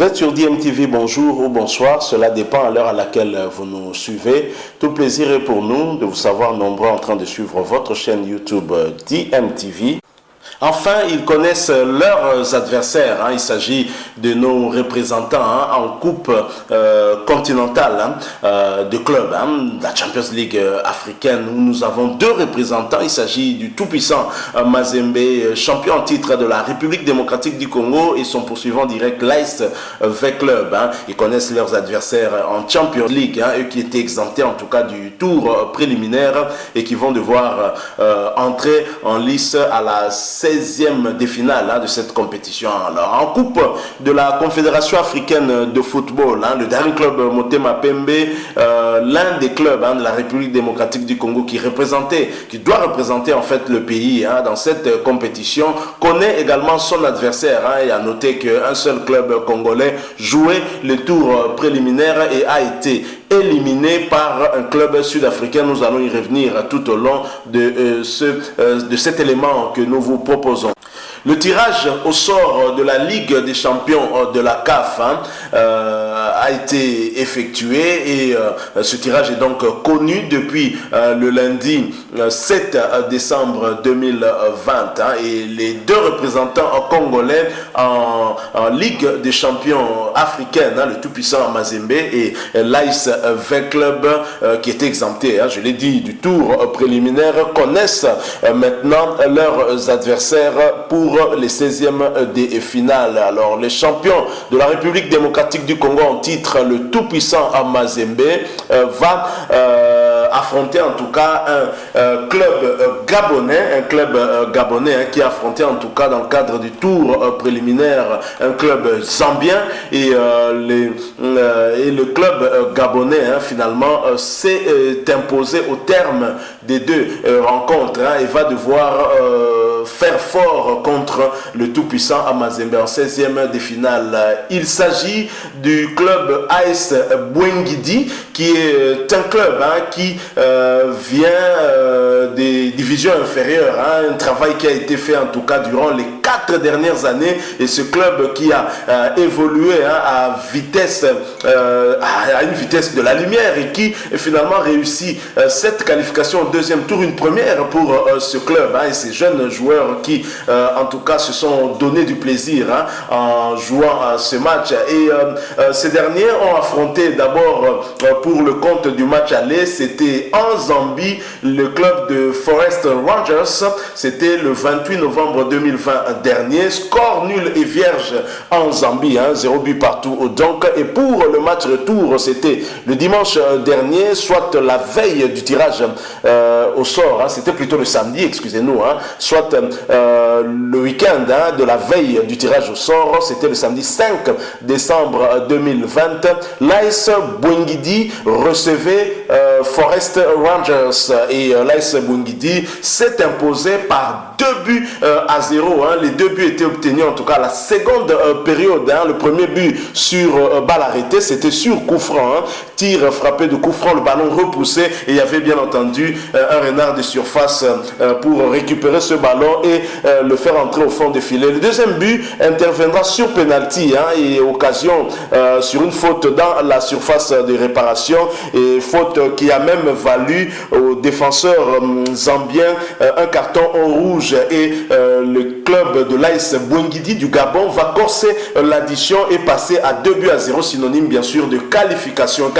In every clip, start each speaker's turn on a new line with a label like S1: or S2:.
S1: Vous êtes sur DMTV, bonjour ou bonsoir, cela dépend à l'heure à laquelle vous nous suivez. Tout plaisir est pour nous de vous savoir nombreux en train de suivre votre chaîne YouTube DMTV. Enfin, ils connaissent leurs adversaires. Il s'agit de nos représentants en coupe continentale de clubs. La Champions League africaine, où nous avons deux représentants. Il s'agit du tout-puissant Mazembe, champion en titre de la République démocratique du Congo, et son poursuivant direct, l'AS V Club. Ils connaissent leurs adversaires en Champions League, eux qui étaient exemptés en tout cas du tour préliminaire et qui vont devoir entrer en lice à la 16e des finales de cette compétition. Alors, en coupe de la Confédération africaine de football, le dernier club Motema Pembe, l'un des clubs de la République démocratique du Congo qui doit représenter en fait le pays dans cette compétition, connaît également son adversaire. Et à noter qu'un seul club congolais jouait le tour préliminaire et a été éliminé par un club sud-africain. Nous allons y revenir tout au long de cet élément que nous vous proposons. Le tirage au sort de la Ligue des champions de la CAF a été effectué et ce tirage est donc connu depuis le lundi 7 décembre 2020 et les deux représentants congolais en Ligue des champions africaine, le tout-puissant Mazembe et l'AS V Club qui est exempté, je l'ai dit, du tour préliminaire, connaissent maintenant leurs adversaires pour les 16e des finales. Alors, les champions de la République démocratique du Congo en titre, le tout-puissant Mazembe, va affronter en tout cas un club gabonais, qui a affronté en tout cas dans le cadre du tour préliminaire un club zambien et le club gabonais finalement s'est imposé au terme des deux rencontres et va devoir faire fort contre le tout-puissant Mazembe en 16e des finales. Il s'agit du club AS Bwengidi qui est un club qui vient des divisions inférieures, un travail qui a été fait en tout cas durant les 4 dernières années, et ce club qui a évolué à une vitesse de la lumière et qui finalement réussit cette qualification au deuxième tour, une première pour ce club et ces jeunes joueurs qui en tout cas se sont donné du plaisir en jouant ce match. Et ces derniers ont affronté d'abord pour le compte du match aller, c'était en Zambie, le club de Forest Rangers. C'était le 28 novembre 2020 dernier. Score nul et vierge en Zambie, 0 but partout. Donc, et pour le match retour, c'était le dimanche dernier, soit la veille du tirage au sort, c'était plutôt le samedi, excusez-nous, soit le week-end de la veille du tirage au sort, c'était le samedi 5 décembre 2020. L'AS Bwengidi recevait Forest Rangers et l'AS Bwengidi s'est imposé par 2 buts à 0. Les 2 buts étaient obtenus en tout cas à la seconde période. Le premier but sur balle arrêtée, c'était sur coup franc, tir frappé de coup franc, le ballon repoussé et il y avait bien entendu un renard de surface pour récupérer ce ballon et le faire entrer au fond des filets. Le deuxième but interviendra sur penalty et occasion sur une faute dans la surface de réparation, et faute qui a même valu aux défenseurs zambiens un carton en rouge, et le club de l'AS Bwengidi du Gabon va corser l'addition et passer à 2 buts à 0, synonyme bien sûr de qualification.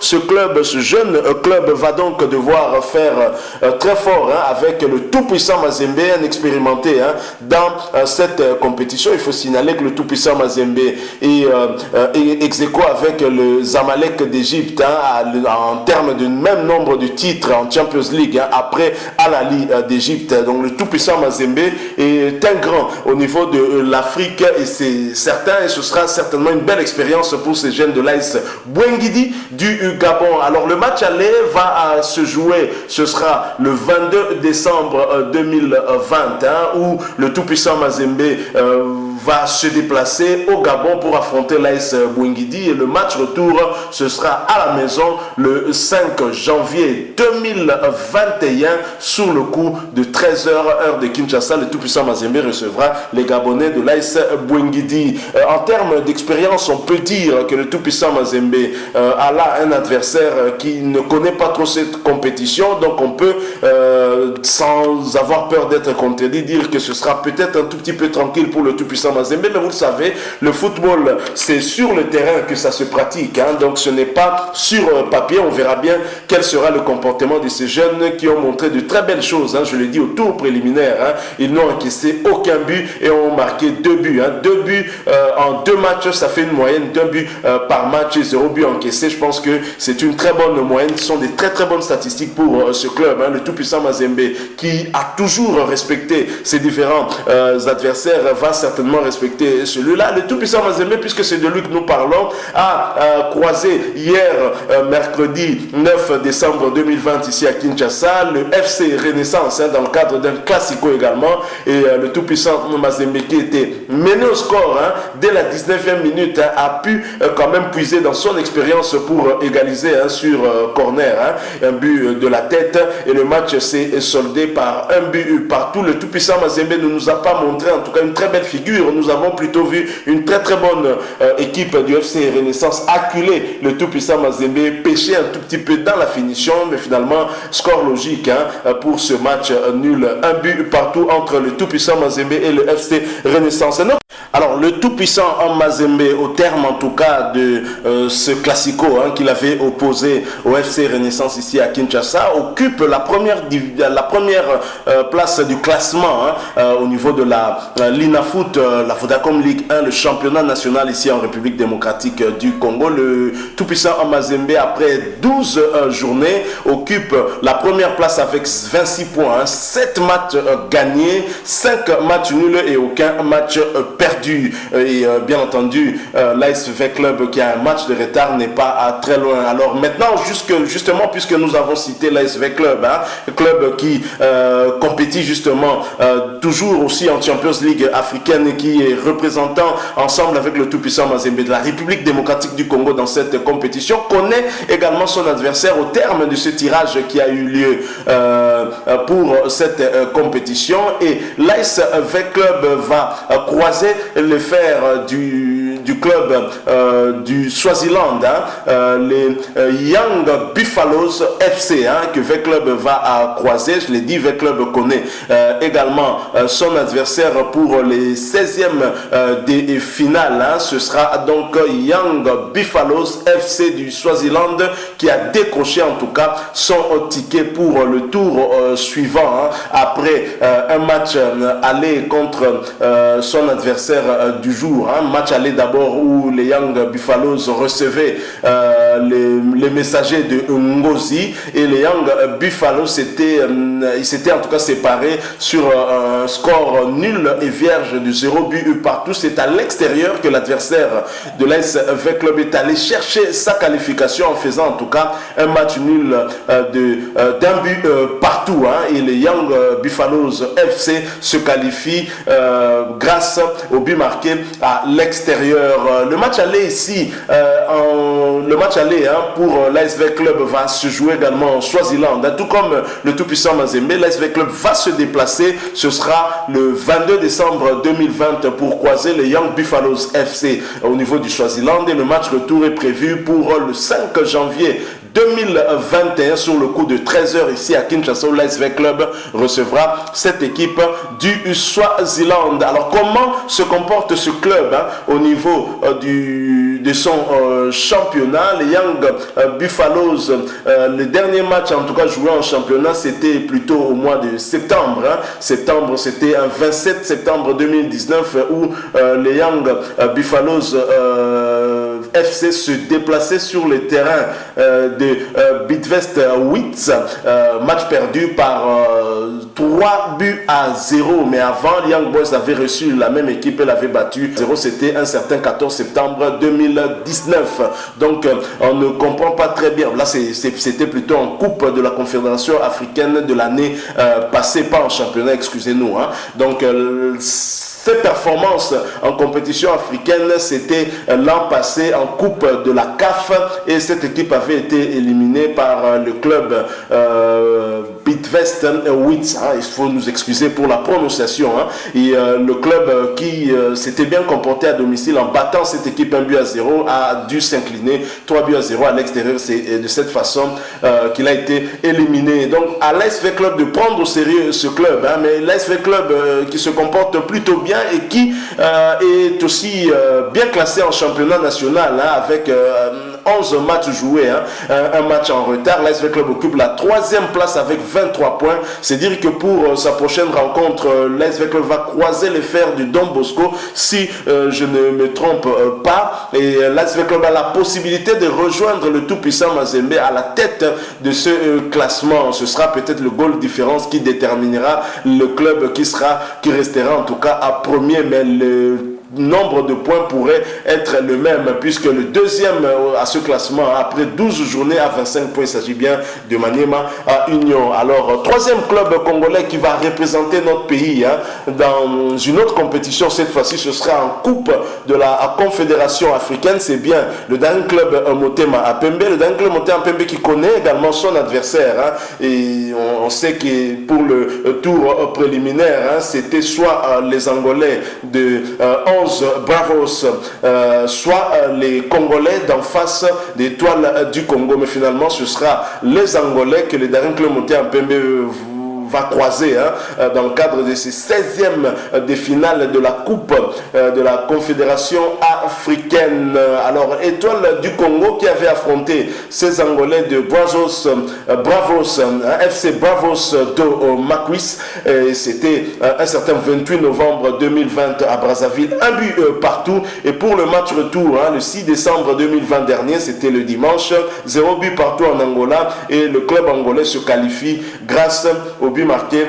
S1: Ce jeune club va donc devoir faire très fort avec le tout-puissant Mazembe, un expérimenté dans cette compétition. Il faut signaler que le tout-puissant Mazembe est ex aequo avec le Zamalek d'Égypte en termes de même nombre de titres en Champions League après Al Ahly d'Égypte. Donc le tout-puissant Mazembe est un grand au niveau de l'Afrique et c'est certain, et ce sera certainement une belle expérience pour ces jeunes de l'AS Bwengidi du Gabon. Alors le match aller va se jouer, ce sera le 22 décembre 2020 où le tout-puissant Mazembe va se déplacer au Gabon pour affronter l'AS Bouingidi et le match retour ce sera à la maison le 5 janvier 2021 sur le coup de 13h heure de Kinshasa. Le tout-puissant Mazembe recevra les Gabonais de l'AS Bouingidi. En termes d'expérience, on peut dire que le tout-puissant Mazembe a là un adversaire qui ne connaît pas trop cette compétition, donc on peut sans avoir peur d'être contredit dire que ce sera peut-être un tout petit peu tranquille pour le tout-puissant Mazembe, mais vous le savez, le football c'est sur le terrain que ça se pratique, hein, donc ce n'est pas sur papier. On verra bien quel sera le comportement de ces jeunes qui ont montré de très belles choses, hein, je l'ai dit au tour préliminaire, hein, ils n'ont encaissé aucun but et ont marqué 2 buts, hein, 2 buts en 2 matchs, ça fait une moyenne d'1 but par match et 0 but encaissé. Je pense que c'est une très bonne moyenne, ce sont des très très bonnes statistiques pour ce club, hein, le tout-puissant Mazembe qui a toujours respecté ses différents adversaires va certainement respecter celui-là. Le tout-puissant Mazembe, puisque c'est de lui que nous parlons, a croisé hier mercredi 9 décembre 2020 ici à Kinshasa le FC Renaissance, hein, dans le cadre d'un classico également, et le tout-puissant Mazembe qui était mené au score, hein, dès la 19e minute, hein, a pu quand même puiser dans son expérience pour égaliser, hein, sur corner, hein, un but de la tête, et le match s'est soldé par un but partout. Le tout-puissant Mazembe ne nous a pas montré en tout cas une très belle figure, nous avons plutôt vu une très très bonne équipe du FC Renaissance acculer le tout-puissant Mazembe, pêcher un tout petit peu dans la finition, mais finalement score logique, hein, pour ce match nul, un but partout entre le tout-puissant Mazembe et le FC Renaissance. Alors le tout-puissant Mazembe, au terme en tout cas de ce classico, hein, qu'il avait opposé au FC Renaissance ici à Kinshasa, occupe la première place du classement, hein, au niveau de la l'INAFoot, la Vodacom Ligue 1, le championnat national ici en République démocratique du Congo. Le tout-puissant Mazembe, après 12 journées, occupe la première place avec 26 points, hein, 7 matchs gagnés, 5 matchs nuls et aucun match perdu. Et bien entendu, l'ASV Club qui a un match de retard n'est pas très loin. Alors maintenant, justement, puisque nous avons cité l'ASV Club, hein, club qui compétit justement toujours aussi en Champions League africaine et qui est représentant ensemble avec le tout-puissant Mazembe de la République démocratique du Congo dans cette compétition, connaît également son adversaire au terme de ce tirage qui a eu lieu pour cette compétition, et l'ASV Club va croiser le fer du club du Swaziland, hein, les Young Buffaloes FC, hein, que V Club va croiser. Je l'ai dit, V Club connaît également son adversaire pour les 16e des finales, hein. Ce sera donc Young Buffaloes FC du Swaziland qui a décroché en tout cas son ticket pour le tour suivant, hein, après un match aller contre son adversaire du jour, hein. Match aller d'abord où les Young Buffaloes recevaient les messagers de Ngozi, et les Young Buffaloes s'étaient en tout cas séparés sur un score nul et vierge de 0 but partout. C'est à l'extérieur que l'adversaire de l'ASV Club est allé chercher sa qualification en faisant en tout cas un match nul d'un but partout, hein, et les Young Buffaloes FC se qualifient grâce au but marqué à l'extérieur. Le match aller ici, le match aller, hein, pour l'ASV Club va se jouer également en Swaziland, hein, tout comme le tout-puissant Mazembe. L'ASV Club va se déplacer, ce sera le 22 décembre 2020 pour croiser les Young Buffaloes FC au niveau du Swaziland, et le match retour est prévu pour le 5 janvier 2021 sur le coup de 13h ici à Kinshasa, où l'ASV Club recevra cette équipe du Swaziland. Alors comment se comporte ce club, hein, au niveau de son championnat? Les Young Buffaloes, le dernier match en tout cas joué en championnat, c'était plutôt au mois de septembre, hein. C'était un 27 septembre 2019 où les Young Buffaloes FC se déplaçait sur le terrain de Bidvest Wits, match perdu par 3 buts à 0, mais avant, les Young Boys avaient reçu la même équipe et l'avaient battu 0, c'était un certain 14 septembre 2019. Donc on ne comprend pas très bien, là c'était plutôt en coupe de la Confédération africaine de l'année passée, pas en championnat, excusez-nous, hein. Donc ses performances en compétition africaine, c'était l'an passé en Coupe de la CAF, et cette équipe avait été éliminée par le club Bidvest Wits. Il faut nous excuser pour la prononciation. Et le club qui s'était bien comporté à domicile en battant cette équipe 1-0 a dû s'incliner 3-0 à l'extérieur. C'est de cette façon qu'il a été éliminé. Donc à l'ASV Club de prendre au sérieux ce club, mais l'ASV Club qui se comporte plutôt bien et qui est aussi bien classé en championnat national avec 11 matchs joués, un match en retard. L'ASV Club occupe la 3e place avec 23 points. C'est dire que pour sa prochaine rencontre, l'ASV Club va croiser les fers du Don Bosco si je ne me trompe pas. Et l'ASV Club a la possibilité de rejoindre le tout-puissant Mazembe à la tête de ce classement. Ce sera peut-être le goal différence qui déterminera le club qui restera en tout cas à premier, mais le nombre de points pourrait être le même puisque le deuxième à ce classement après 12 journées à 25 points, il s'agit bien de Maniema Union. Alors, troisième club congolais qui va représenter notre pays dans une autre compétition, cette fois-ci ce sera en Coupe de la Confédération africaine, c'est bien le Daring Club Motema Apembe, le Daring Club Motema Apembe qui connaît également son adversaire, et on sait que pour le tour préliminaire, c'était soit les Angolais de 11 Bravos, soit les Congolais d'en face des Étoiles du Congo, mais finalement ce sera les Angolais que le Daring Club Motema Apembe va croiser dans le cadre de ces 16e des finales de la Coupe de la Confédération africaine. Alors, Étoile du Congo qui avait affronté ces Angolais de Bravos, FC Bravos de Maquis, c'était un certain 28 novembre 2020 à Brazzaville, un but partout. Et pour le match retour, le 6 décembre 2020 dernier, c'était le dimanche, 0 but partout en Angola, et le club angolais se qualifie grâce au but marqué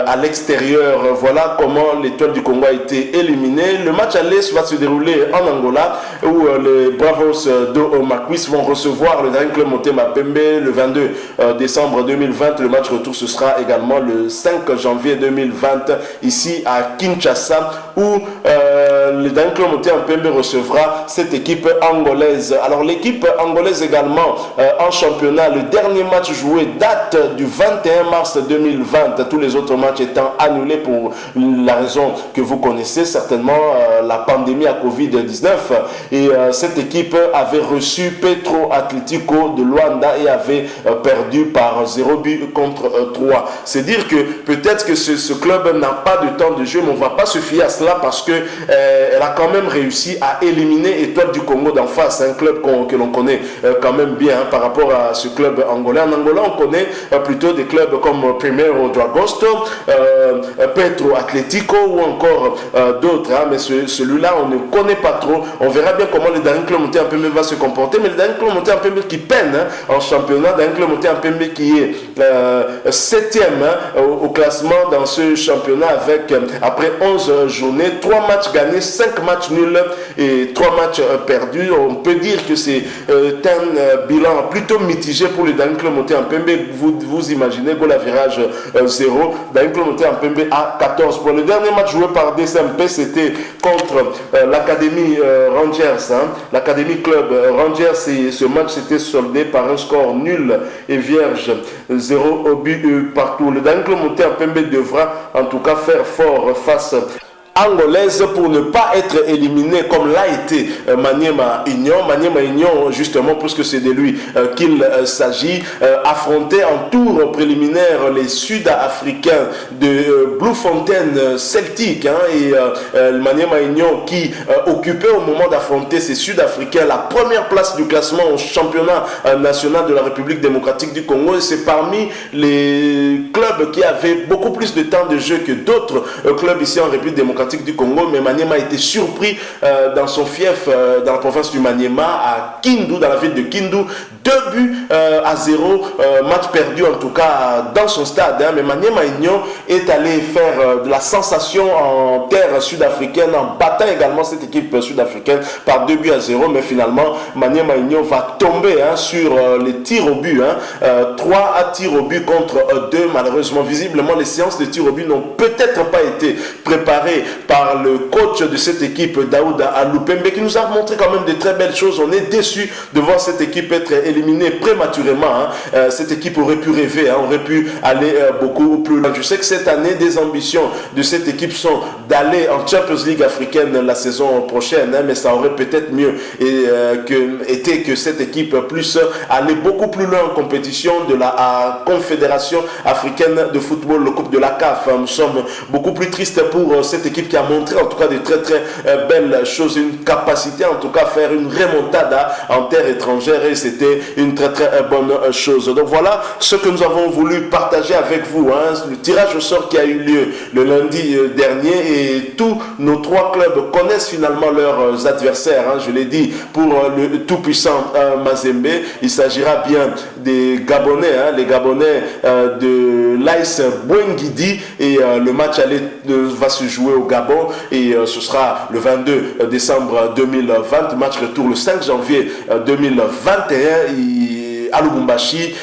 S1: à l'extérieur. Voilà comment l'Étoile du Congo a été éliminée. Le match aller va se dérouler en Angola où les Bravos de Maquis vont recevoir le Daring Club Motema Apembe le 22 décembre 2020. Le match retour ce sera également le 5 janvier 2020 ici à Kinshasa où le Daring Club Motema Apembe recevra cette équipe angolaise. Alors l'équipe angolaise également en championnat, le dernier match joué date du 21 mars 2020, tous les autres matchs étant annulés pour la raison que vous connaissez certainement, la pandémie à Covid-19. Et cette équipe avait reçu Petro Atlético de Luanda et avait perdu par 0 but contre 3. C'est dire que peut-être que ce club n'a pas de temps de jeu, mais on ne va pas se fier à cela parce que elle a quand même réussi à éliminer Étoile du Congo d'en face, un club que l'on connaît quand même bien par rapport à ce club angolais. En Angola, on connaît plutôt des clubs comme Primeiro Dragosto, Petro Atlético ou encore d'autres, mais celui-là on ne connaît pas trop. On verra bien comment le Daring Club Motema Apembe va se comporter, mais le Daring Club Motema Apembe qui peine en championnat, Daring Club Motema Apembe qui est 7e au classement dans ce championnat avec après 11 journées, 3 matchs gagnés, 5 matchs nuls et 3 matchs perdus. On peut dire que c'est un bilan plutôt mitigé pour le Daring Club Motema Apembe. Vous imaginez goal à virage 0, Daring Club Motema Apembe à 14 points. Le dernier match joué par DCMP, c'était contre l'Académie Rangers, l'Académie Club Rangers, et ce match s'était soldé par un score nul et vierge, 0 au but partout. Le Daring Club Motema Apembe devra en tout cas faire fort face angolaise pour ne pas être éliminé comme l'a été Maniema Union. Maniema Union, justement, puisque c'est de lui qu'il s'agit, affronter en tour préliminaire les Sud-Africains de Bluefontaine Celtic, et Maniema Union qui occupait au moment d'affronter ces Sud-Africains la première place du classement au championnat national de la République démocratique du Congo, et c'est parmi les clubs qui avaient beaucoup plus de temps de jeu que d'autres clubs ici en République démocratique du Congo. Mais Maniema a été surpris dans son fief dans la province du Maniema à Kindu, dans la ville de Kindu, 2 buts à 0, match perdu en tout cas dans son stade, mais Maniema Union est allé faire de la sensation en terre sud-africaine en battant également cette équipe sud-africaine par 2 buts à 0, mais finalement Maniema Union va tomber sur les tirs au but, 3 à tirs au but contre 2. Malheureusement, visiblement les séances de tirs au but n'ont peut-être pas été préparées par le coach de cette équipe, Daouda Aloupembe, qui nous a montré quand même de très belles choses. On est déçu de voir cette équipe être éliminée prématurément. Cette équipe aurait pu rêver, aurait pu aller beaucoup plus loin. Je sais que cette année, des ambitions de cette équipe sont d'aller en Champions League africaine la saison prochaine, mais ça aurait peut-être mieux été que cette équipe puisse aller beaucoup plus loin en compétition de la Confédération africaine de football, le Coupe de la CAF. Nous sommes beaucoup plus tristes pour cette équipe qui a montré en tout cas de très très belles choses, une capacité en tout cas à faire une remontada en terre étrangère, et c'était une très très bonne chose. Donc voilà ce que nous avons voulu partager avec vous, le tirage au sort qui a eu lieu le lundi dernier, et tous nos 3 clubs connaissent finalement leurs adversaires. Je l'ai dit, pour le tout-puissant Mazembe, il s'agira bien des Gabonais, les Gabonais de l'AS Bouengidi, et le match va se jouer au Gabon, et ce sera le 22 décembre 2020, match retour le 5 janvier 2021 à Lubumbashi,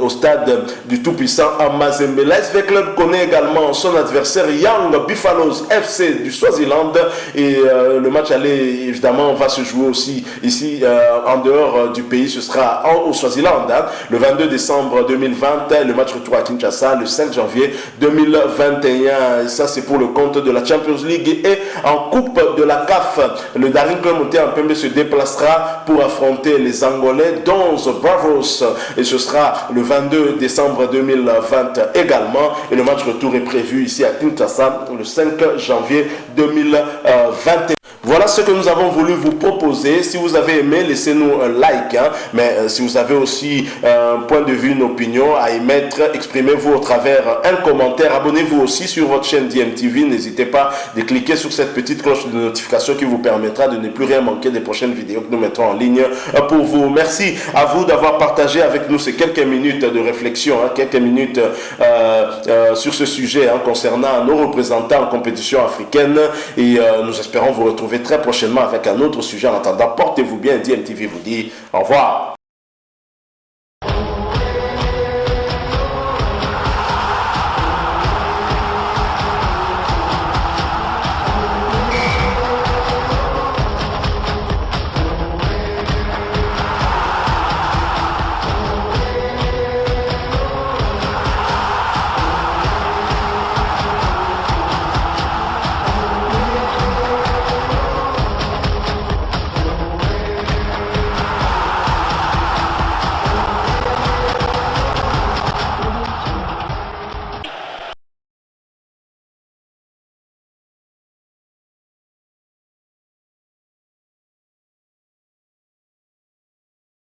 S1: au stade du tout-puissant Mazembe. L'ASV Club connaît également son adversaire Young Buffaloes FC du Swaziland, et le match aller évidemment va se jouer aussi ici en dehors du pays. Ce sera au Swaziland, le 22 décembre 2020, le match retour à Kinshasa le 5 janvier 2021. Et ça, c'est pour le compte de la Champions League. Et en Coupe de la CAF, le Daring Club Motema-Pembe se déplacera pour affronter les Angolais Dons Bravos, et ce sera le 22 décembre 2020 également, et le match retour est prévu ici à Kinshasa le 5 janvier 2021. Voilà ce que nous avons voulu vous proposer. Si vous avez aimé, laissez-nous un like. Mais si vous avez aussi un point de vue, une opinion à émettre, exprimez-vous au travers un commentaire. Abonnez-vous aussi sur votre chaîne DMTV. N'hésitez pas de cliquer sur cette petite cloche de notification qui vous permettra de ne plus rien manquer des prochaines vidéos que nous mettrons en ligne pour vous. Merci à vous d'avoir partagé avec nous ces quelques minutes de réflexion, quelques minutes sur ce sujet concernant nos représentants en compétition africaine, et nous espérons vous retrouver très prochainement avec un autre sujet. En attendant, portez-vous bien. DMTV vous dit au revoir.